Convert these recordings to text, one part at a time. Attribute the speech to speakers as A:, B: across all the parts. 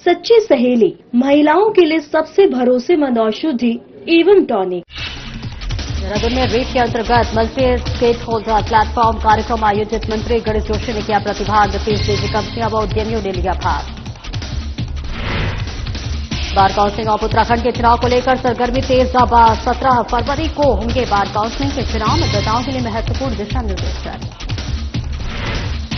A: सच्ची सहेली, महिलाओं के लिए सबसे भरोसेमंद औषधि एवं टॉनिक।
B: देहरादून में रेप के अंतर्गत मल्टी स्टेट होल्डर प्लेटफॉर्म कार्यक्रम आयोजित मंत्री गणेश जोशी ने किया प्रतिभाग। 30 निजी कंपनियां व उद्यमियों ने लिया भाग। बार काउंसिलिंग ऑफ उत्तराखंड के चुनाव को लेकर सरगर्मी तेज। अब 17 फरवरी को होंगे बार काउंसिलिंग के चुनाव। मतदाताओं के लिए महत्वपूर्ण दिशा निर्देश जारी।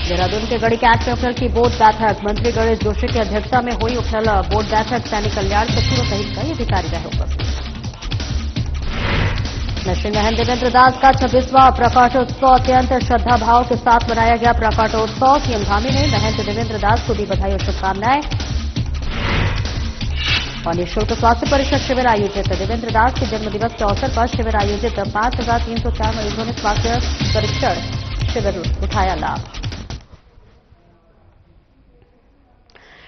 B: देहरादून के गढ़ी कैंट में उपनल की बोर्ड बैठक। मंत्री गणेश जोशी की अध्यक्षता में हुई उपनल बोर्ड बैठक। सैनिक कल्याण सचिवों सहित कई अधिकारी रहे उपस्थित। नशे महंत देवेंद्र दास का 26वां प्रकाशोत्सव अत्यंत श्रद्धा भाव के साथ मनाया गया। प्रकाशोत्सव सीएम धामी ने महंत देवेंद्र दास को दी बधाई और शुभकामनाएं। और निःशुल्क स्वास्थ्य परीक्षण शिविर आयोजित। देवेंद्र दास के जन्मदिवस के अवसर पर शिविर आयोजित। 5,304 मरीजों ने स्वास्थ्य परीक्षण शिविर उठाया लाभ।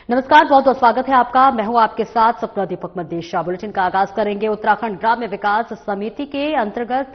B: नमस्कार, बहुत बहुत स्वागत है आपका। मैं हूं आपके साथ सपना दीपक मदेशा। बुलेटिन का आगाज करेंगे उत्तराखंड ग्राम्य विकास समिति के अंतर्गत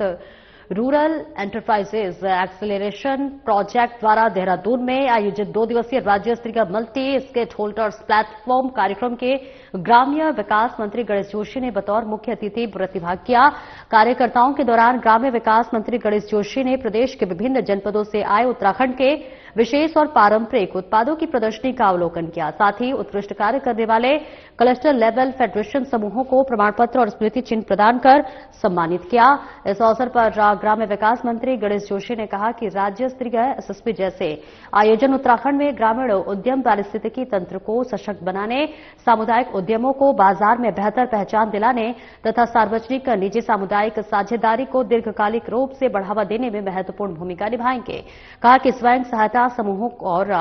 B: रूरल एंटरप्राइजेज एक्सेलरेशन प्रोजेक्ट द्वारा देहरादून में आयोजित 2 दिवसीय राज्य स्तरीय मल्टी स्टेट होल्डर्स प्लेटफॉर्म कार्यक्रम के ग्राम्य विकास मंत्री गणेश जोशी ने बतौर मुख्य अतिथि प्रतिभाग किया। कार्यकर्ताओं के दौरान ग्राम्य विकास मंत्री गणेश जोशी ने प्रदेश के विभिन्न जनपदों से आए उत्तराखंड के विशेष और पारंपरिक उत्पादों की प्रदर्शनी का अवलोकन किया। साथ ही उत्कृष्ट कार्य करने वाले क्लस्टर लेवल फेडरेशन समूहों को प्रमाण पत्र और स्मृति चिन्ह प्रदान कर सम्मानित किया। इस अवसर पर ग्राम्य विकास मंत्री गणेश जोशी ने कहा कि राज्य स्तरीय एसएसपी जैसे आयोजन उत्तराखंड में ग्रामीण उद्यम पारिस्थितिकी तंत्र को सशक्त बनाने, सामुदायिक उद्यमों को बाजार में बेहतर पहचान दिलाने तथा सार्वजनिक निजी सामुदायिक साझेदारी को दीर्घकालिक रूप से बढ़ावा देने में महत्वपूर्ण भूमिका निभाएंगे। कहा कि स्वयं सहायता समूहों और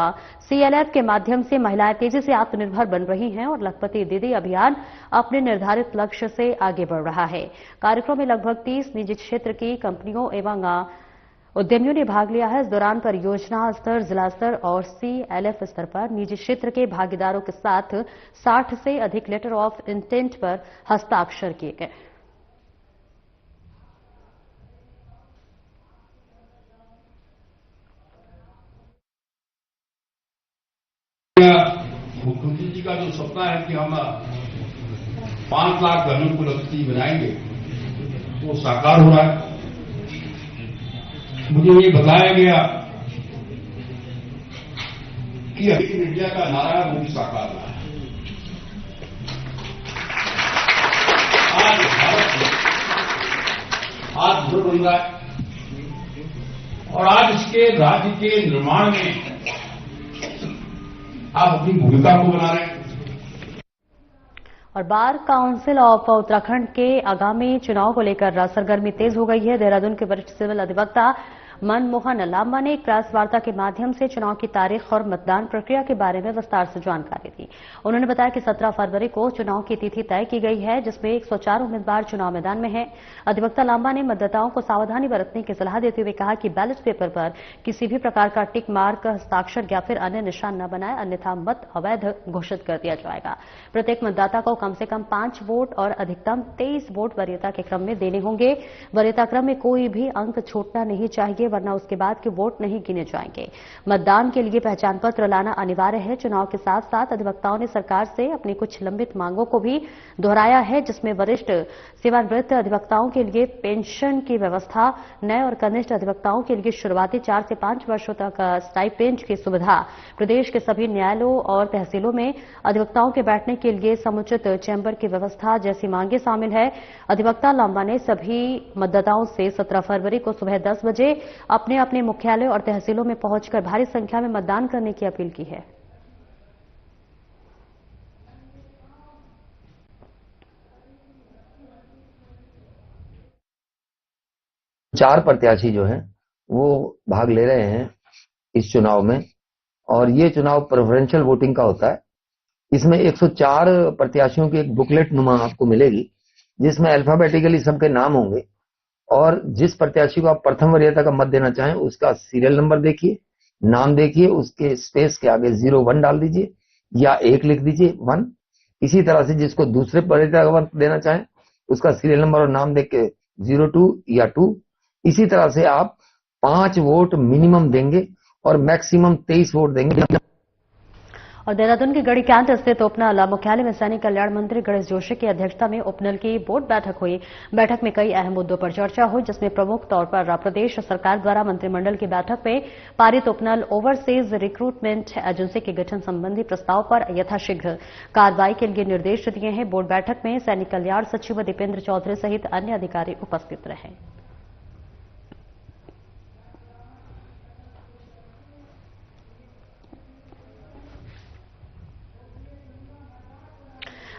B: सीएलएफ के माध्यम से महिलाएं तेजी से आत्मनिर्भर बन रही हैं और लखपति दीदी अभियान अपने निर्धारित लक्ष्य से आगे बढ़ रहा है। कार्यक्रम में लगभग 30 निजी क्षेत्र की कंपनियों एवं उद्यमियों ने भाग लिया है। इस दौरान परियोजना स्तर, जिला स्तर और सीएलएफ स्तर पर निजी क्षेत्र के भागीदारों के साथ 60 से अधिक लेटर ऑफ इंटेंट पर हस्ताक्षर किए गए।
C: मुख्यमंत्री जी का जो सपना है कि हम 5 लाख घरों को लखपति बनाएंगे, वो साकार हो रहा है। मुझे ये बताया गया कि मेक इन इंडिया का नारा वो भी साकार रहा है। आज भारत आत्मनिर्भर बन रहा है और आज इसके राज्य के निर्माण में आप अपनी भूमिका को बना रहे हैं।
B: और बार काउंसिल ऑफ उत्तराखंड के आगामी चुनाव को लेकर सरगर्मी तेज हो गई है। देहरादून के वरिष्ठ सिविल अधिवक्ता मनमोहन लांबा ने एक प्रेस वार्ता के माध्यम से चुनाव की तारीख और मतदान प्रक्रिया के बारे में विस्तार से जानकारी दी। उन्होंने बताया कि 17 फरवरी को चुनाव की तिथि तय की गई है, जिसमें 104 उम्मीदवार चुनाव मैदान में हैं। अधिवक्ता लांबा ने मतदाताओं को सावधानी बरतने की सलाह देते हुए कहा कि बैलेट पेपर पर किसी भी प्रकार का टिक मार्क, हस्ताक्षर या फिर अन्य निशान न बनाए, अन्यथा मत अवैध घोषित कर दिया जाएगा। प्रत्येक मतदाता को कम से कम 5 वोट और अधिकतम 23 वोट वरीयता के क्रम में देने होंगे। वरीयता क्रम में कोई भी अंक छूटना नहीं चाहिए, वरना उसके बाद के वोट नहीं गिने जाएंगे। मतदान के लिए पहचान पत्र लाना अनिवार्य है। चुनाव के साथ साथ अधिवक्ताओं ने सरकार से अपनी कुछ लंबित मांगों को भी दोहराया है, जिसमें वरिष्ठ सेवानिवृत्त अधिवक्ताओं के लिए पेंशन की व्यवस्था, नए और कनिष्ठ अधिवक्ताओं के लिए शुरुआती 4 से 5 वर्षों तक स्टाइपेंड की सुविधा, प्रदेश के सभी न्यायालयों और तहसीलों में अधिवक्ताओं के बैठने के लिए समुचित चैम्बर की व्यवस्था जैसी मांगे शामिल है। अधिवक्ता लांबा ने सभी मतदाताओं से 17 फरवरी को सुबह 10 बजे अपने अपने मुख्यालय और तहसीलों में पहुंचकर भारी संख्या में मतदान करने की अपील की है।
D: चार प्रत्याशी जो हैं वो भाग ले रहे हैं इस चुनाव में, और ये चुनाव प्रेफरेंशियल वोटिंग का होता है। इसमें 104 प्रत्याशियों की एक बुकलेट नुमा आपको मिलेगी, जिसमें अल्फाबेटिकली सबके नाम होंगे, और जिस प्रत्याशी को आप प्रथम वरीयता का मत देना चाहें उसका सीरियल नंबर देखिए, नाम देखिए, उसके स्पेस के आगे 01 डाल दीजिए या 1 लिख दीजिए 1। इसी तरह से जिसको दूसरे वरीयता का मत देना चाहें उसका सीरियल नंबर और नाम देख के 02 या 2। इसी तरह से आप 5 वोट मिनिमम देंगे और मैक्सिमम 23 वोट देंगे।
B: और देहरादून के गढ़ी कैंट स्थित उपनल मुख्यालय में सैनिक कल्याण मंत्री गणेश जोशी की अध्यक्षता में उपनल की बोर्ड बैठक हुई। बैठक में कई अहम मुद्दों पर चर्चा हुई, जिसमें प्रमुख तौर पर प्रदेश सरकार द्वारा मंत्रिमंडल की बैठक में पारित उपनल ओवरसीज रिक्रूटमेंट एजेंसी के गठन संबंधी प्रस्ताव पर यथाशीघ्र कार्रवाई के लिए निर्देश दिए हैं। बोर्ड बैठक में सैनिक कल्याण सचिव दीपेंद्र चौधरी सहित अन्य अधिकारी उपस्थित रहे।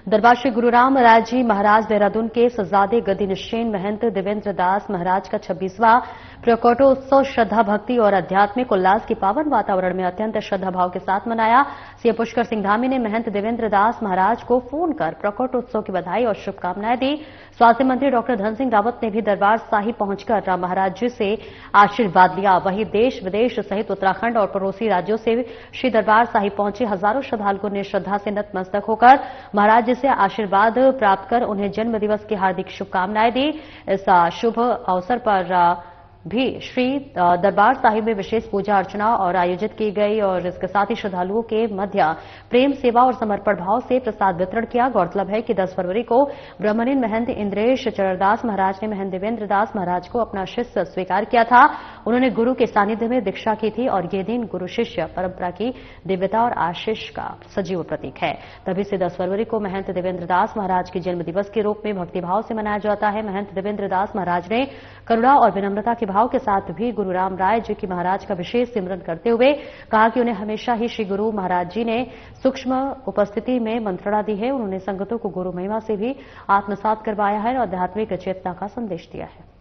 B: दरबार श्री गुरुराम राय जी महाराज देहरादून के सजादे गद्दी निश्चयन महंत देवेंद्र दास महाराज का 26वां प्रकटोत्सव श्रद्धा भक्ति और आध्यात्मिक उल्लास के पावन वातावरण में अत्यंत श्रद्धा भाव के साथ मनाया। सीएम पुष्कर सिंह धामी ने महंत देवेंद्र दास महाराज को फोन कर प्रकटोत्सव की बधाई और शुभकामनाएं दी। स्वास्थ्य मंत्री डॉक्टर धन सिंह रावत ने भी दरबार साहिब पहुंचकर महाराज जी से आशीर्वाद लिया। वहीं देश विदेश सहित उत्तराखंड और पड़ोसी राज्यों से श्री दरबार साहिब पहुंचे हजारों श्रद्धालुओं ने श्रद्धा से नतमस्तक होकर महाराज जी से आशीर्वाद प्राप्त कर उन्हें जन्म दिवस की हार्दिक शुभकामनाएं दी। इस शुभ अवसर पर भी श्री दरबार साहिब में विशेष पूजा अर्चना और आयोजित की गई और इसके साथ ही श्रद्धालुओं के मध्य प्रेम सेवा और समर्पण भाव से प्रसाद वितरण किया। गौरतलब है कि 10 फरवरी को ब्रह्मलीन महंत इंद्रेश चरणदास महाराज ने महंत देवेंद्र दास महाराज को अपना शिष्य स्वीकार किया था। उन्होंने गुरु के सानिध्य में दीक्षा की थी और ये दिन गुरु शिष्य परंपरा की दिव्यता और आशीष का सजीव प्रतीक है। तभी से 10 फरवरी को महंत देवेंद्र दास महाराज के जन्म दिवस के रूप में भक्तिभाव से मनाया जाता है। महंत देवेंद्र दास महाराज ने करुणा और विनम्रता के भाव के साथ भी गुरु राम राय जी की महाराज का विशेष सिमरन करते हुए कहा कि उन्हें हमेशा ही श्री गुरु महाराज जी ने सूक्ष्म उपस्थिति में मंत्रणा दी है। उन्होंने संगतों को गुरु महिमा से भी आत्मसात करवाया है और आध्यात्मिक चेतना का संदेश दिया है।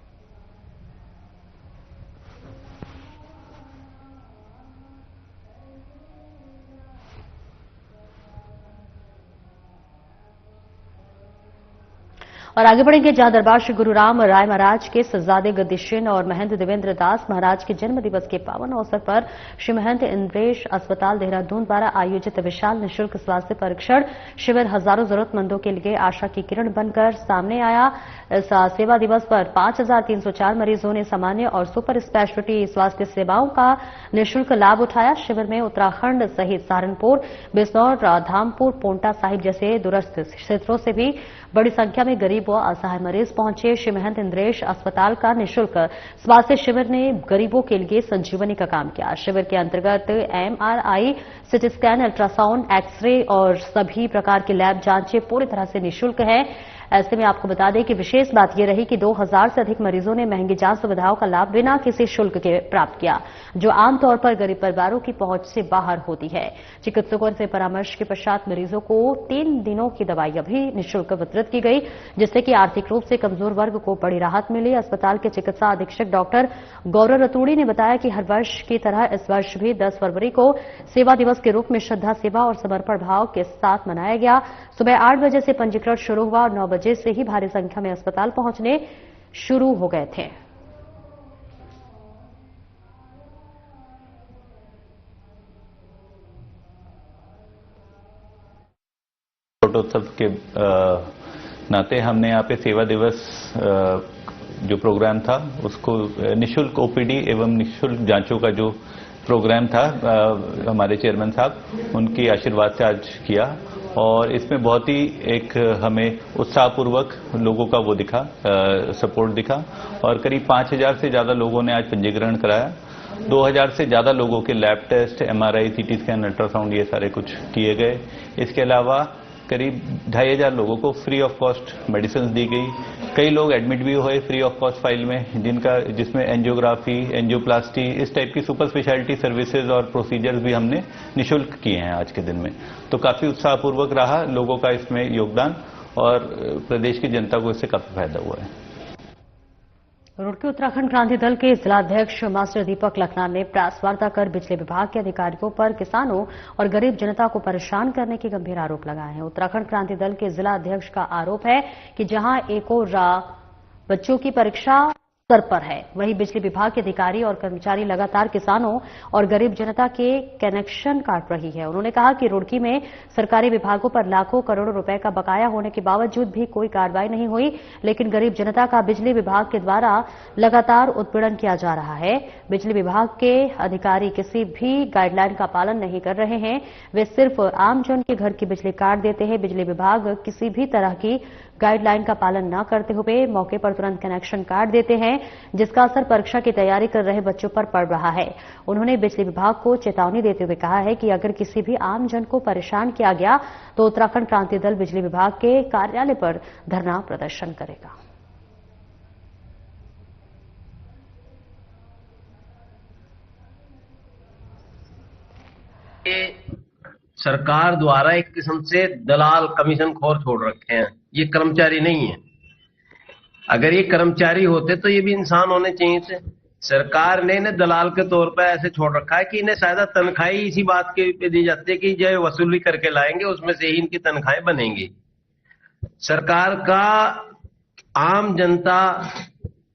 B: और आगे बढ़ेंगे जहां दरबार श्री गुरुराम राय महाराज के सजादे गद्दीशिन और महंत देवेंद्र दास महाराज के जन्म दिवस के पावन अवसर पर श्री महंत इंद्रेश अस्पताल देहरादून द्वारा आयोजित विशाल निःशुल्क स्वास्थ्य परीक्षण शिविर हजारों जरूरतमंदों के लिए आशा की किरण बनकर सामने आया। इस सेवा दिवस पर 5,304 मरीजों ने सामान्य और सुपर स्पेशलिटी स्वास्थ्य सेवाओं का निःशुल्क लाभ उठाया। शिविर में उत्तराखंड सहित सहारनपुर, बिजनौर, धामपुर, पोंटा साहिब जैसे दूरस्थ क्षेत्रों से भी बड़ी संख्या में गरीब व असहाय मरीज पहुंचे। श्री महंत इंद्रेश अस्पताल का निःशुल्क स्वास्थ्य शिविर ने गरीबों के लिए संजीवनी का काम किया। शिविर के अंतर्गत MRI, CT scan, ultrasound, x-ray और सभी प्रकार की लैब जांचें पूरी तरह से निःशुल्क है। ऐसे में आपको बता दें कि विशेष बात यह रही कि 2000 से अधिक मरीजों ने महंगी जांच सुविधाओं का लाभ बिना किसी शुल्क के प्राप्त किया, जो आमतौर पर गरीब परिवारों की पहुंच से बाहर होती है। चिकित्सकों से परामर्श के पश्चात मरीजों को 3 दिनों की दवाइयां भी निःशुल्क वितरित की गई, जिससे कि आर्थिक रूप से कमजोर वर्ग को बड़ी राहत मिली। अस्पताल के चिकित्सा अधीक्षक डॉक्टर गौरव रतूड़ी ने बताया कि हर वर्ष की तरह इस वर्ष भी 10 फरवरी को सेवा दिवस के रूप में श्रद्धा, सेवा और समर्पण भाव के साथ मनाया गया। सुबह 8 बजे से पंजीकरण शुरू हुआ और 9 बजे से ही भारी संख्या में अस्पताल पहुंचने शुरू हो गए थे।
E: प्रकटोत्सव के नाते हमने यहाँ पे सेवा दिवस जो प्रोग्राम था उसको निःशुल्क ओपीडी एवं निःशुल्क जांचों का जो प्रोग्राम था हमारे चेयरमैन साहब उनकी आशीर्वाद से आज किया और इसमें बहुत ही एक हमें उत्साहपूर्वक लोगों का वो दिखा, सपोर्ट दिखा और करीब 5000 से ज्यादा लोगों ने आज पंजीकरण कराया। 2000 से ज्यादा लोगों के lab test, MRI, CT scan, ultrasound ये सारे कुछ किए गए। इसके अलावा करीब 2500 लोगों को फ्री ऑफ कॉस्ट मेडिसिन दी गई। कई लोग एडमिट भी हुए फ्री ऑफ कॉस्ट फाइल में, जिसमें एंजियोग्राफी, एंजियोप्लास्टी, इस टाइप की सुपर स्पेशलिटी सर्विसेज और प्रोसीजर्स भी हमने निःशुल्क किए हैं आज के दिन में। तो काफी उत्साहपूर्वक रहा लोगों का इसमें योगदान और प्रदेश की जनता को इससे काफी फायदा हुआ है।
B: रुड़की उत्तराखंड क्रांति दल के जिलाध्यक्ष मास्टर दीपक लखना ने प्रेस वार्ता कर बिजली विभाग के अधिकारियों पर किसानों और गरीब जनता को परेशान करने के गंभीर आरोप लगाए हैं। उत्तराखंड क्रांति दल के जिला अध्यक्ष का आरोप है कि जहां एक और बच्चों की परीक्षा स्तर पर है। वहीं बिजली विभाग के अधिकारी और कर्मचारी लगातार किसानों और गरीब जनता के कनेक्शन काट रही है। उन्होंने कहा कि रुड़की में सरकारी विभागों पर लाखों करोड़ों रुपए का बकाया होने के बावजूद भी कोई कार्रवाई नहीं हुई, लेकिन गरीब जनता का बिजली विभाग के द्वारा लगातार उत्पीड़न किया जा रहा है। बिजली विभाग के अधिकारी किसी भी गाइडलाइन का पालन नहीं कर रहे हैं। वे सिर्फ आमजन के घर की बिजली काट देते हैं। बिजली विभाग किसी भी तरह की गाइडलाइन का पालन न करते हुए मौके पर तुरंत कनेक्शन काट देते हैं, जिसका असर परीक्षा की तैयारी कर रहे बच्चों पर पड़ रहा है। उन्होंने बिजली विभाग को चेतावनी देते हुए कहा है कि अगर किसी भी आम जन को परेशान किया गया तो उत्तराखंड क्रांति दल बिजली विभाग के कार्यालय पर धरना प्रदर्शन करेगा।
F: सरकार द्वारा एक किस्म से दलाल कमीशन खोर छोड़ रखे हैं। ये कर्मचारी नहीं है। अगर ये कर्मचारी होते तो ये भी इंसान होने चाहिए थे। सरकार ने इन्हें दलाल के तौर पर ऐसे छोड़ रखा है कि इन्हें शायद तनख्वाही इसी बात के पे दी जाती है कि जो वसूली करके लाएंगे उसमें से ही इनकी तनख्वाहें बनेंगी। सरकार का आम जनता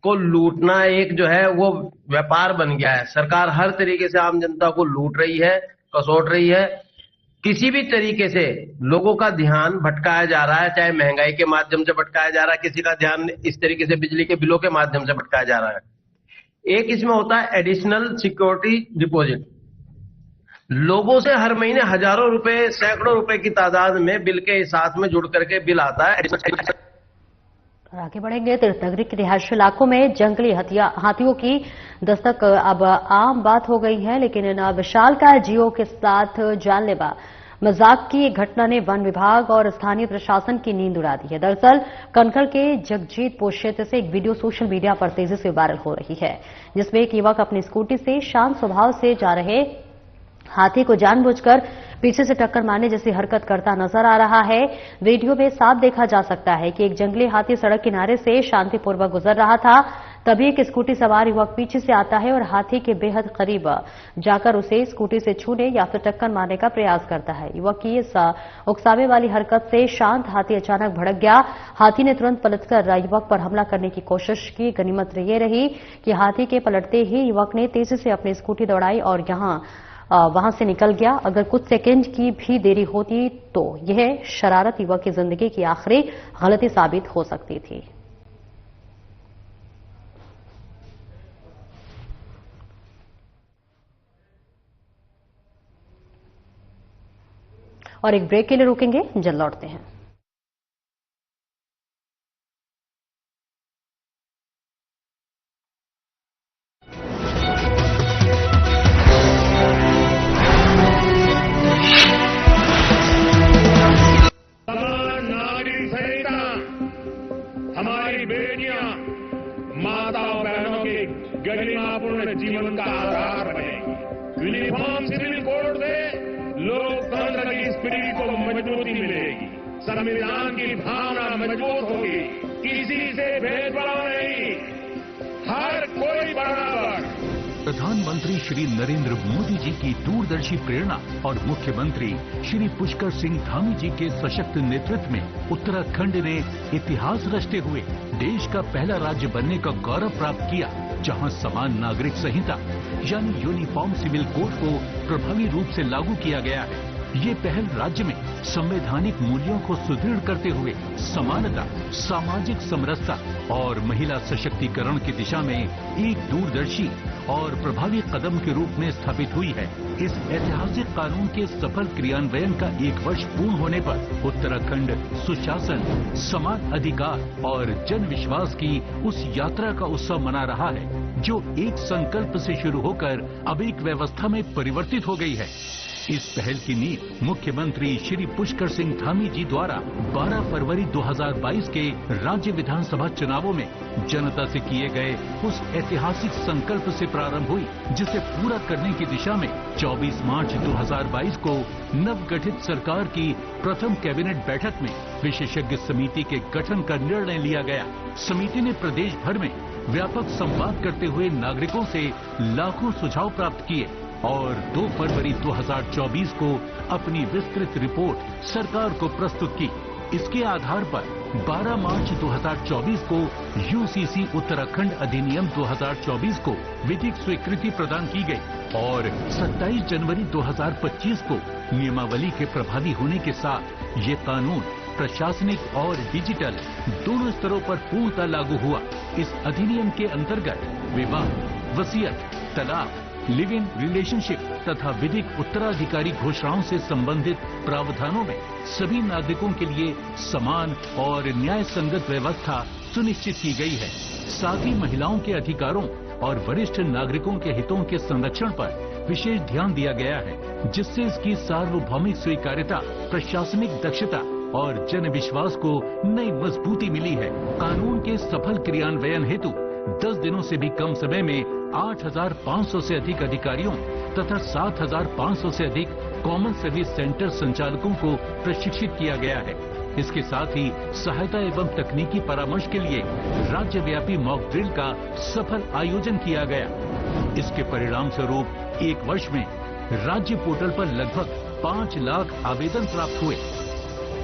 F: को लूटना एक जो है वो व्यापार बन गया है। सरकार हर तरीके से आम जनता को लूट रही है, कसोट रही है। किसी भी तरीके से लोगों का ध्यान भटकाया जा रहा है, चाहे महंगाई के माध्यम से भटकाया जा रहा है, किसी का ध्यान इस तरीके से बिजली के बिलों के माध्यम से भटकाया जा रहा है। एक इसमें होता है एडिशनल सिक्योरिटी डिपॉजिट। लोगों से हर महीने हजारों रुपए, सैकड़ों रुपए की तादाद में बिल के साथ में जुड़ करके बिल आता है।
B: आगे बढ़ेंगे। तीर्थनगरी के रिहायशी इलाकों में जंगली हाथियों की दस्तक अब आम बात हो गई है, लेकिन इन विशालकाय जीवों के साथ जानलेवा मजाक की एक घटना ने वन विभाग और स्थानीय प्रशासन की नींद उड़ा दी है। दरअसल कनखल के जगजीतपुर क्षेत्र से एक वीडियो सोशल मीडिया पर तेजी से वायरल हो रही है, जिसमें एक युवक अपनी स्कूटी से शांत स्वभाव से जा रहे हाथी को जानबूझकर पीछे से टक्कर मारने जैसी हरकत करता नजर आ रहा है। वीडियो में साफ देखा जा सकता है कि एक जंगली हाथी सड़क किनारे से शांतिपूर्वक गुजर रहा था। तभी एक स्कूटी सवार युवक पीछे से आता है और हाथी के बेहद करीब जाकर उसे स्कूटी से छूने या फिर टक्कर मारने का प्रयास करता है। युवक की इस उकसावे वाली हरकत से शांत हाथी अचानक भड़क गया। हाथी ने तुरंत पलटकर युवक पर हमला करने की कोशिश की। गनीमत ये रही कि हाथी के पलटते ही युवक ने तेजी से अपनी स्कूटी दौड़ाई और वहां से निकल गया। अगर कुछ सेकंड की भी देरी होती तो यह शरारत युवक की जिंदगी की आखिरी गलती साबित हो सकती थी। और एक ब्रेक के लिए रुकेंगे, जल्द लौटते हैं।
G: हमारी बेटियां माता और बहनों के गरिमापूर्ण जीवन का आधार बनेगी। यूनिफॉर्म सिविल कोड से लोकतंत्र की स्पिरिट को मजबूती मिलेगी, संविधान की भावना मजबूत होगी। किसी से भेदभाव नहीं, हर कोई बराबर।
H: प्रधानमंत्री श्री नरेंद्र मोदी जी की दूरदर्शी प्रेरणा और मुख्यमंत्री श्री पुष्कर सिंह धामी जी के सशक्त नेतृत्व में उत्तराखंड ने इतिहास रचते हुए देश का पहला राज्य बनने का गौरव प्राप्त किया, जहां समान नागरिक संहिता यानी यूनिफॉर्म सिविल कोड को प्रभावी रूप से लागू किया गया है। ये पहल राज्य में संवैधानिक मूल्यों को सुदृढ़ करते हुए समानता, सामाजिक समरसता और महिला सशक्तिकरण की दिशा में एक दूरदर्शी और प्रभावी कदम के रूप में स्थापित हुई है। इस ऐतिहासिक कानून के सफल क्रियान्वयन का 1 वर्ष पूर्ण होने पर उत्तराखंड सुशासन, समान अधिकार और जन विश्वास की उस यात्रा का उत्सव मना रहा है जो एक संकल्प से शुरू होकर अब एक व्यवस्था में परिवर्तित हो गई है। इस पहल की नींव मुख्यमंत्री श्री पुष्कर सिंह धामी जी द्वारा 12 फरवरी 2022 के राज्य विधानसभा चुनावों में जनता से किए गए उस ऐतिहासिक संकल्प से प्रारंभ हुई, जिसे पूरा करने की दिशा में 24 मार्च 2022 को नवगठित सरकार की प्रथम कैबिनेट बैठक में विशेषज्ञ समिति के गठन का निर्णय लिया गया। समिति ने प्रदेश भर में व्यापक संवाद करते हुए नागरिकों से लाखों सुझाव प्राप्त किए और 2 फरवरी 2024 को अपनी विस्तृत रिपोर्ट सरकार को प्रस्तुत की। इसके आधार पर 12 मार्च 2024 को यूसीसी उत्तराखंड अधिनियम 2024 को विधिक स्वीकृति प्रदान की गई और 27 जनवरी 2025 को नियमावली के प्रभावी होने के साथ ये कानून प्रशासनिक और डिजिटल दोनों स्तरों पर पूर्णतः लागू हुआ। इस अधिनियम के अंतर्गत विवाह, वसीयत, तलाक, लिव इन रिलेशनशिप तथा विधिक उत्तराधिकारी घोषणाओं से संबंधित प्रावधानों में सभी नागरिकों के लिए समान और न्याय संगत व्यवस्था सुनिश्चित की गई है। साथ ही महिलाओं के अधिकारों और वरिष्ठ नागरिकों के हितों के संरक्षण पर विशेष ध्यान दिया गया है, जिससे इसकी सार्वभौमिक स्वीकार्यता, प्रशासनिक दक्षता और जन विश्वास को नई मजबूती मिली है। कानून के सफल क्रियान्वयन हेतु 10 दिनों से भी कम समय में 8,500 से अधिक अधिकारियों तथा 7,500 से अधिक कॉमन सर्विस सेंटर संचालकों को प्रशिक्षित किया गया है। इसके साथ ही सहायता एवं तकनीकी परामर्श के लिए राज्यव्यापी मॉक ड्रिल का सफल आयोजन किया गया। इसके परिणाम स्वरूप 1 वर्ष में राज्य पोर्टल पर लगभग 5 लाख आवेदन प्राप्त हुए,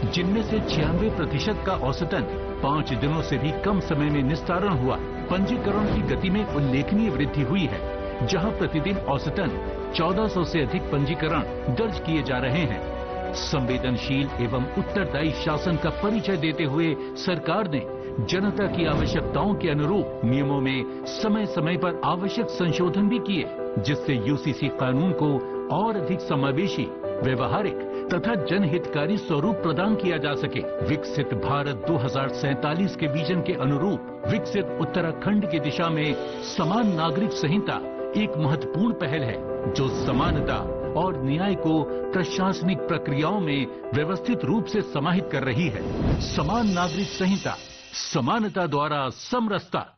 H: जिनमें से 96% का औसतन 5 दिनों से भी कम समय में निस्तारण हुआ। पंजीकरण की गति में उल्लेखनीय वृद्धि हुई है, जहां प्रतिदिन औसतन 1400 से अधिक पंजीकरण दर्ज किए जा रहे हैं। संवेदनशील एवं उत्तरदायी शासन का परिचय देते हुए सरकार ने जनता की आवश्यकताओं के अनुरूप नियमों में समय समय पर आवश्यक संशोधन भी किए, जिससे यूसीसी कानून को और अधिक समावेशी, व्यवहारिक तथा जनहितकारी स्वरूप प्रदान किया जा सके। विकसित भारत 2047 के विजन के अनुरूप विकसित उत्तराखंड की दिशा में समान नागरिक संहिता एक महत्वपूर्ण पहल है, जो समानता और न्याय को प्रशासनिक प्रक्रियाओं में व्यवस्थित रूप से समाहित कर रही है। समान नागरिक संहिता, समानता द्वारा समरसता।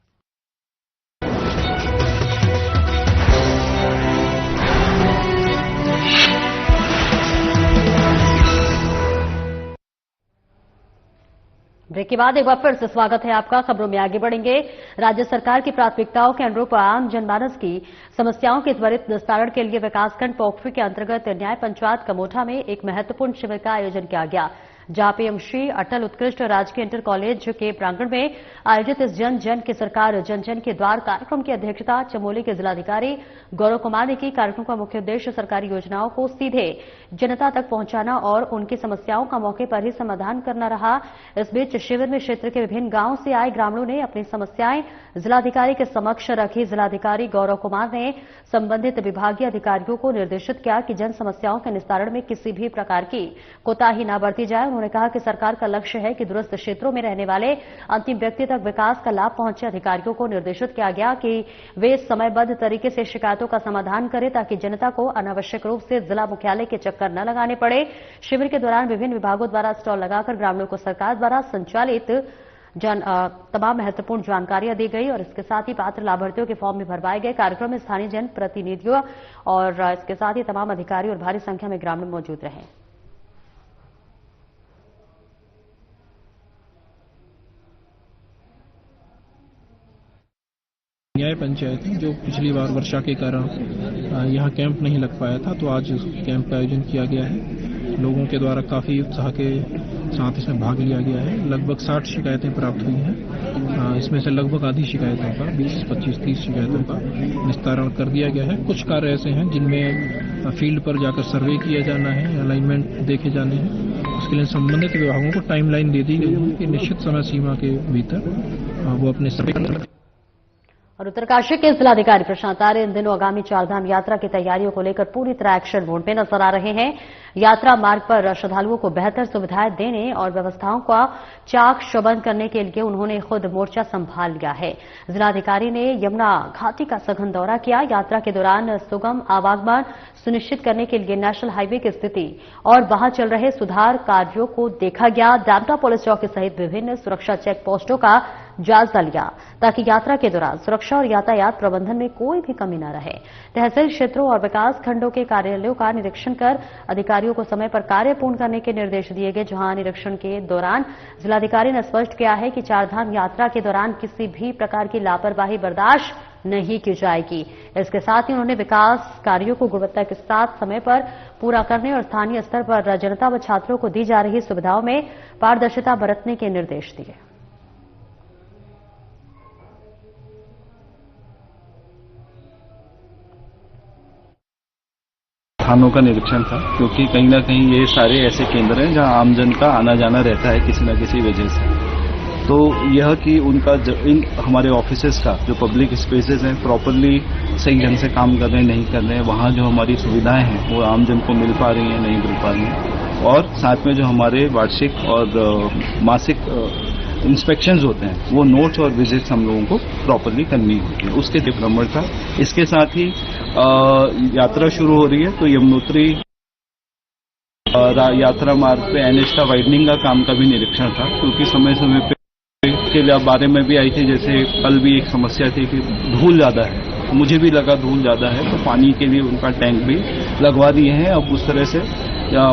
B: ब्रेक के बाद एक बार फिर से स्वागत है आपका। खबरों में आगे बढ़ेंगे। राज्य सरकार की प्राथमिकताओं के अनुरूप आम जनमानस की समस्याओं के त्वरित निस्तारण के लिए विकासखंड पोखरी के अंतर्गत न्याय पंचायत कमोठा में एक महत्वपूर्ण शिविर का आयोजन किया गया, जहां पीएम श्री अटल उत्कृष्ट राजकीय इंटर कॉलेज के प्रांगण में आयोजित इस जन जन की सरकार जन जन के द्वार कार्यक्रम की अध्यक्षता चमोली के जिलाधिकारी गौरव कुमार ने की। कार्यक्रम का मुख्य उद्देश्य सरकारी योजनाओं को सीधे जनता तक पहुंचाना और उनकी समस्याओं का मौके पर ही समाधान करना रहा। इस बीच शिविर में क्षेत्र के विभिन्न गांवों से आए ग्रामीणों ने अपनी समस्याएं जिलाधिकारी के समक्ष रखी। जिलाधिकारी गौरव कुमार ने संबंधित विभागीय अधिकारियों को निर्देशित किया कि जन समस्याओं के निस्तारण में किसी भी प्रकार की कोताही न बरती जाए। उन्होंने कहा कि सरकार का लक्ष्य है कि दूरस्थ क्षेत्रों में रहने वाले अंतिम व्यक्ति तक विकास का लाभ पहुंचे। अधिकारियों को निर्देशित किया गया कि वे समयबद्ध तरीके से शिकायतों का समाधान करें, ताकि जनता को अनावश्यक रूप से जिला मुख्यालय के चक्कर न लगाने पड़े। शिविर के दौरान विभिन्न विभागों द्वारा स्टॉल लगाकर ग्रामीणों को सरकार द्वारा संचालित तमाम महत्वपूर्ण जानकारियां दी गई और इसके साथ ही पात्र लाभार्थियों के फॉर्म भी भरवाए गए। कार्यक्रम में स्थानीय जन प्रतिनिधियों और इसके साथ ही तमाम अधिकारी और भारी संख्या में ग्रामीण मौजूद रहे।
I: न्याय पंचायत जो पिछली बार वर्षा के कारण यहाँ कैंप नहीं लग पाया था, तो आज कैंप का आयोजन किया गया है। लोगों के द्वारा काफी उत्साह के साथ इसमें भाग लिया गया है। लगभग 60 शिकायतें प्राप्त हुई हैं। इसमें से लगभग आधी शिकायतों का 20, 25, 30 शिकायतों का निस्तारण कर दिया गया है। कुछ कार्य ऐसे हैं जिनमें फील्ड पर जाकर सर्वे किया जाना है, अलाइनमेंट देखे जाने हैं। उसके लिए संबंधित विभागों को टाइमलाइन दे दी गई है कि निश्चित समय सीमा के भीतर वो अपने सर्वे।
B: और उत्तरकाशी के जिलाधिकारी प्रशांत आर्य इन दिनों आगामी चारधाम यात्रा की तैयारियों को लेकर पूरी तरह एक्शन मोड में नजर आ रहे हैं। यात्रा मार्ग पर श्रद्धालुओं को बेहतर सुविधाएं देने और व्यवस्थाओं का चाक चौबंद करने के लिए उन्होंने खुद मोर्चा संभाल लिया है। जिलाधिकारी ने यमुना घाटी का सघन दौरा किया। यात्रा के दौरान सुगम आवागमन सुनिश्चित करने के लिए नेशनल हाईवे की स्थिति और वहां चल रहे सुधार कार्यों को देखा गया। डामटा पुलिस चौकी सहित विभिन्न सुरक्षा चेक पोस्टों का जायजा लिया, ताकि यात्रा के दौरान सुरक्षा और यातायात प्रबंधन में कोई भी कमी न रहे। तहसील क्षेत्रों और विकास खंडों के कार्यालयों का निरीक्षण कर अधिकारियों को समय पर कार्य पूर्ण करने के निर्देश दिए गए। जहां निरीक्षण के दौरान जिलाधिकारी ने स्पष्ट किया है कि चारधाम यात्रा के दौरान किसी भी प्रकार की लापरवाही बर्दाश्त नहीं की जाएगी। इसके साथ ही उन्होंने विकास कार्यों को गुणवत्ता के साथ समय पर पूरा करने और स्थानीय स्तर पर जनता व छात्रों को दी जा रही सुविधाओं में पारदर्शिता बरतने के निर्देश दिए।
J: थानों का निरीक्षण था, क्योंकि कहीं ना कहीं ये सारे ऐसे केंद्र हैं जहां आमजन का आना जाना रहता है किसी न किसी वजह से। तो यह कि उनका इन हमारे ऑफिसेज का जो पब्लिक स्पेसेस हैं प्रॉपरली सही ढंग से काम कर रहे हैं नहीं कर रहे हैं, वहाँ जो हमारी सुविधाएं हैं वो आमजन को मिल पा रही हैं नहीं मिल पा रही हैं, और साथ में जो हमारे वार्षिक और मासिक इंस्पेक्शंस होते हैं वो नोट्स और विजिट्स हम लोगों को प्रॉपरली करनी होती है, उसके लिए भ्रमण था। इसके साथ ही यात्रा शुरू हो रही है तो यमुनोत्री यात्रा मार्ग पे एनएच का वाइडनिंग का काम का भी निरीक्षण था, क्योंकि समय समय पे के बारे में भी आई थी। जैसे कल भी एक समस्या थी कि धूल ज्यादा है, मुझे भी लगा धूल ज्यादा है, तो पानी के लिए उनका टैंक भी लगवा दिए हैं। अब उस तरह से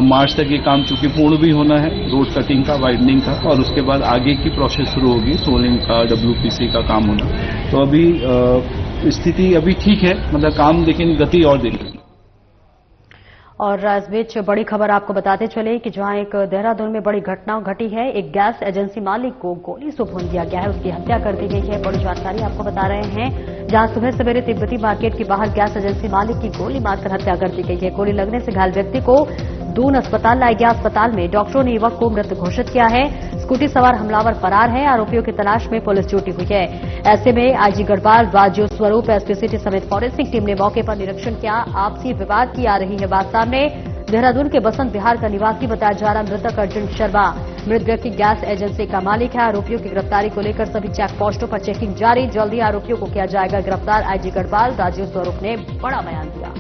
J: मार्च तक ये काम चूंकि पूर्ण भी होना है रोड कटिंग का वाइडनिंग का, और उसके बाद आगे की प्रोसेस शुरू होगी सोलिंग का WPC का काम होना। तो अभी स्थिति अभी ठीक है, मतलब काम लेकिन गति और देगी।
B: और इस बीच बड़ी खबर आपको बताते चले कि जहां एक देहरादून में बड़ी घटना घटी है, एक गैस एजेंसी मालिक को गोली से भून दिया गया है, उसकी हत्या कर दी गई है। बड़ी जानकारी आपको बता रहे हैं, जहां सुबह सवेरे तिब्बती मार्केट के बाहर गैस एजेंसी मालिक की गोली मारकर हत्या कर दी गई है। गोली लगने से घायल व्यक्ति को दून अस्पताल लाया गया। अस्पताल में डॉक्टरों ने युवक को मृत घोषित किया है। स्कूटी सवार हमलावर फरार है। आरोपियों की तलाश में पुलिस जुटी हुई है। ऐसे में आईजी गढ़पाल, राज्य स्वरूप, एसपी सिटी समेत फॉरेंसिक टीम ने मौके पर निरीक्षण किया। आपसी विवाद की आ रही है बात सामने। देहरादून के बसंत विहार का निवासी बताया जा रहा मृतक अर्जुन शर्मा। मृत व्यक्ति गैस एजेंसी का मालिक है। आरोपियों की गिरफ्तारी को लेकर सभी चेक पोस्टों पर चेकिंग जारी। जल्दी आरोपियों को किया जाएगा गिरफ्तार। आईजी गढ़पाल, राज्य स्वरूप ने बड़ा बयान दिया।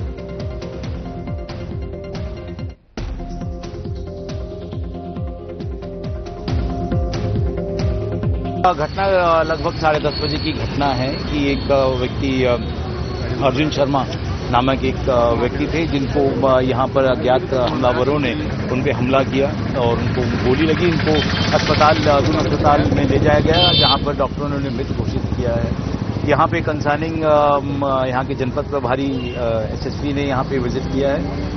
K: घटना लगभग 10:30 बजे की घटना है कि एक व्यक्ति अर्जुन शर्मा नामक एक व्यक्ति थे, जिनको यहाँ पर अज्ञात हमलावरों ने उन पे हमला किया और उनको गोली लगी। इनको दून अस्पताल में ले जाया गया, जहाँ पर डॉक्टरों ने उन्हें मृत घोषित किया है। यहाँ पे कंसर्निंग यहाँ के जनपद प्रभारी SSP ने यहाँ पे विजिट किया है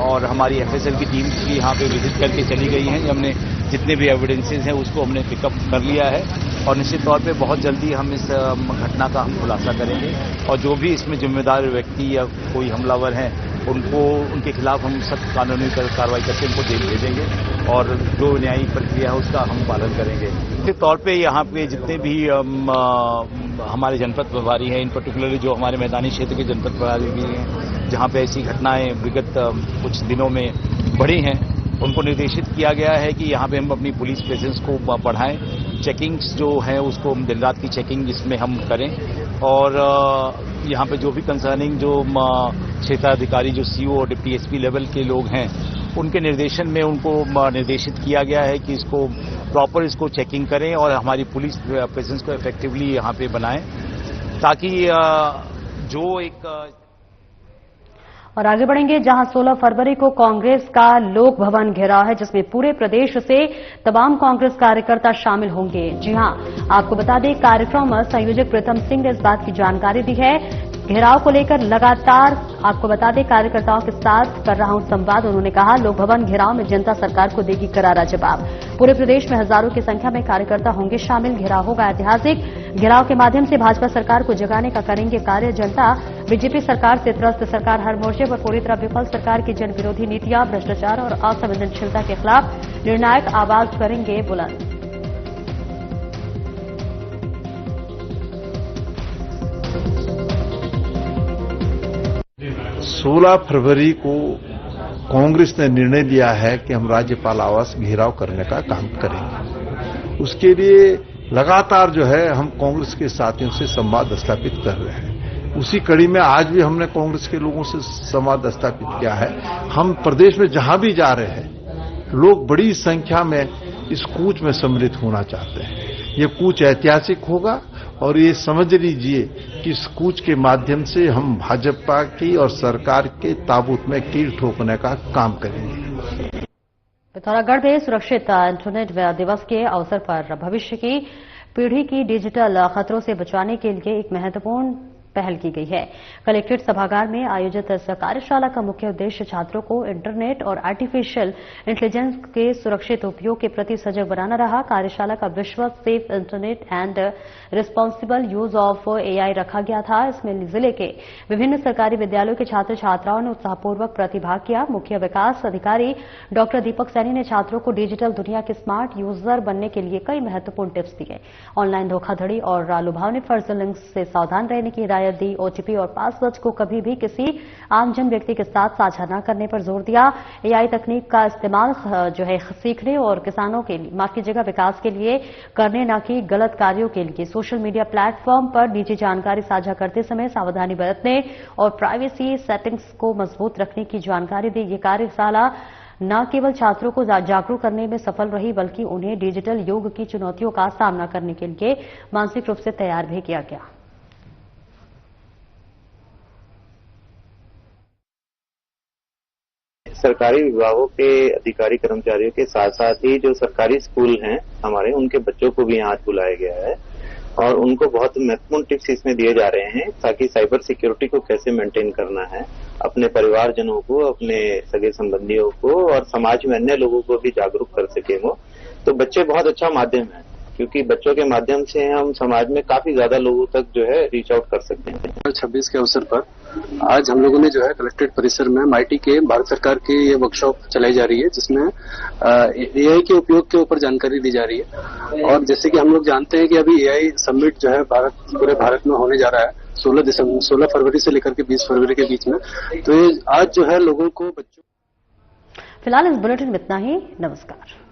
K: और हमारी FSL की टीम भी यहाँ पे विजिट करके चली गई है। हमने जितने भी एविडेंसेस हैं उसको हमने पिकअप कर लिया है और निश्चित तौर पे बहुत जल्दी हम इस घटना का हम खुलासा करेंगे और जो भी इसमें जिम्मेदार व्यक्ति या कोई हमलावर हैं उनको उनके खिलाफ हम सख्त कानूनी कार्रवाई करके उनको जेल भेजेंगे और जो न्यायिक प्रक्रिया है उसका हम पालन करेंगे। निश्चित तौर पे यहाँ पे जितने भी हमारे जनपद प्रभारी हैं, इन पर्टिकुलरली जो हमारे मैदानी क्षेत्र के जनपद प्रभारी भी हैं, जहाँ पे ऐसी घटनाएं विगत कुछ दिनों में बढ़ी हैं, उनको निर्देशित किया गया है कि यहाँ पे हम अपनी पुलिस प्रेजेंस को बढ़ाएं। चेकिंग्स जो है उसको हम दिन रात की चेकिंग इसमें हम करें और यहाँ पे जो भी कंसर्निंग जो क्षेत्राधिकारी जो CO और डिप्टी SP लेवल के लोग हैं उनके निर्देशन में उनको निर्देशित किया गया है कि इसको प्रॉपर इसको चेकिंग करें और हमारी पुलिस प्रेजेंस को इफेक्टिवली यहाँ पे बनाएं ताकि जो एक
B: और आगे बढ़ेंगे जहां 16 फरवरी को कांग्रेस का लोक भवन घेराव है, जिसमें पूरे प्रदेश से तमाम कांग्रेस कार्यकर्ता शामिल होंगे। जी हां, आपको बता दें कार्यक्रम संयोजक प्रीतम सिंह ने इस बात की जानकारी दी है। घेराव को लेकर लगातार आपको बता दें कार्यकर्ताओं के साथ कर रहा हूं संवाद। उन्होंने कहा लोक भवन घेराव में जनता सरकार को देगी करारा जवाब। पूरे प्रदेश में हजारों की संख्या में कार्यकर्ता होंगे शामिल। घेराव होगा ऐतिहासिक। घेराव के माध्यम से भाजपा सरकार को जगाने का करेंगे कार्य। जनता बीजेपी सरकार से त्रस्त सरकार हर मोर्चे पर पूरी तरह विफल सरकार की जन विरोधी नीतियां, भ्रष्टाचार और असंवेदनशीलता के खिलाफ निर्णायक आवाज करेंगे बुलंद।
L: 16 फरवरी को कांग्रेस ने निर्णय लिया है कि हम राज्यपाल आवास घेराव करने का काम करेंगे। उसके लिए लगातार जो है हम कांग्रेस के साथियों से संवाद स्थापित कर रहे हैं। उसी कड़ी में आज भी हमने कांग्रेस के लोगों से संवाद स्थापित किया है। हम प्रदेश में जहां भी जा रहे हैं लोग बड़ी संख्या में इस कूच में सम्मिलित होना चाहते हैं। ये कूच ऐतिहासिक होगा और ये समझ लीजिए कि इस कूच के माध्यम से हम भाजपा की और सरकार के ताबूत में कील ठोकने का काम करेंगे।
B: पिथौरागढ़ में सुरक्षित इंटरनेट दिवस के अवसर पर भविष्य की पीढ़ी की डिजिटल खतरों से बचाने के लिए एक महत्वपूर्ण पहल की गई है। कलेक्ट्रेट सभागार में आयोजित इस कार्यशाला का मुख्य उद्देश्य छात्रों को इंटरनेट और आर्टिफिशियल इंटेलिजेंस के सुरक्षित उपयोग के प्रति सजग बनाना रहा। कार्यशाला का विषय safe internet and responsible use of AI रखा गया था। इसमें जिले के विभिन्न सरकारी विद्यालयों के छात्र छात्राओं ने उत्साहपूर्वक प्रतिभाग किया। मुख्य विकास अधिकारी डॉक्टर दीपक सैनी ने छात्रों को डिजिटल दुनिया के स्मार्ट यूजर बनने के लिए कई महत्वपूर्ण टिप्स दिए। ऑनलाइन धोखाधड़ी और लुभावनी फर्जी लिंक्स से सावधान रहने की हिदायत दी। ओटीपी और पासवर्ड को कभी भी किसी आमजन व्यक्ति के साथ साझा न करने पर जोर दिया। एआई तकनीक का इस्तेमाल जो है सीखने और किसानों के लिए विकास के लिए करने, न कि गलत कार्यों के लिए। सोशल मीडिया प्लेटफॉर्म पर निजी जानकारी साझा करते समय सावधानी बरतने और प्राइवेसी सेटिंग्स को मजबूत रखने की जानकारी दी। ये कार्यशाला न केवल छात्रों को जागरूक करने में सफल रही, बल्कि उन्हें डिजिटल युग की चुनौतियों का सामना करने के लिए मानसिक रूप से तैयार भी किया गया।
M: सरकारी विभागों के अधिकारी कर्मचारियों के साथ साथ ही जो सरकारी स्कूल हैं हमारे, उनके बच्चों को भी आज बुलाया गया है और उनको बहुत महत्वपूर्ण टिप्स इसमें दिए जा रहे हैं ताकि साइबर सिक्योरिटी को कैसे मेंटेन करना है, अपने परिवारजनों को, अपने सगे संबंधियों को और समाज में अन्य लोगों को भी जागरूक कर सके वो। तो बच्चे बहुत अच्छा माध्यम है, क्योंकि बच्चों के माध्यम से हम समाज में काफी ज्यादा लोगों तक जो है रीच आउट कर सकते हैं।
N: 26 के अवसर पर आज हम लोगों ने जो है कलेक्ट्रेट परिसर में MIT के भारत सरकार की ये वर्कशॉप चलाई जा रही है, जिसमें एआई के उपयोग के ऊपर जानकारी दी जा रही है। और जैसे कि हम लोग जानते हैं कि अभी एआई समिट जो है पूरे भारत में होने जा रहा है 16 फरवरी से लेकर के 20 फरवरी के बीच में। तो ये आज जो है लोगों को, बच्चों।
B: फिलहाल इस बुलेटिन में इतना ही। नमस्कार।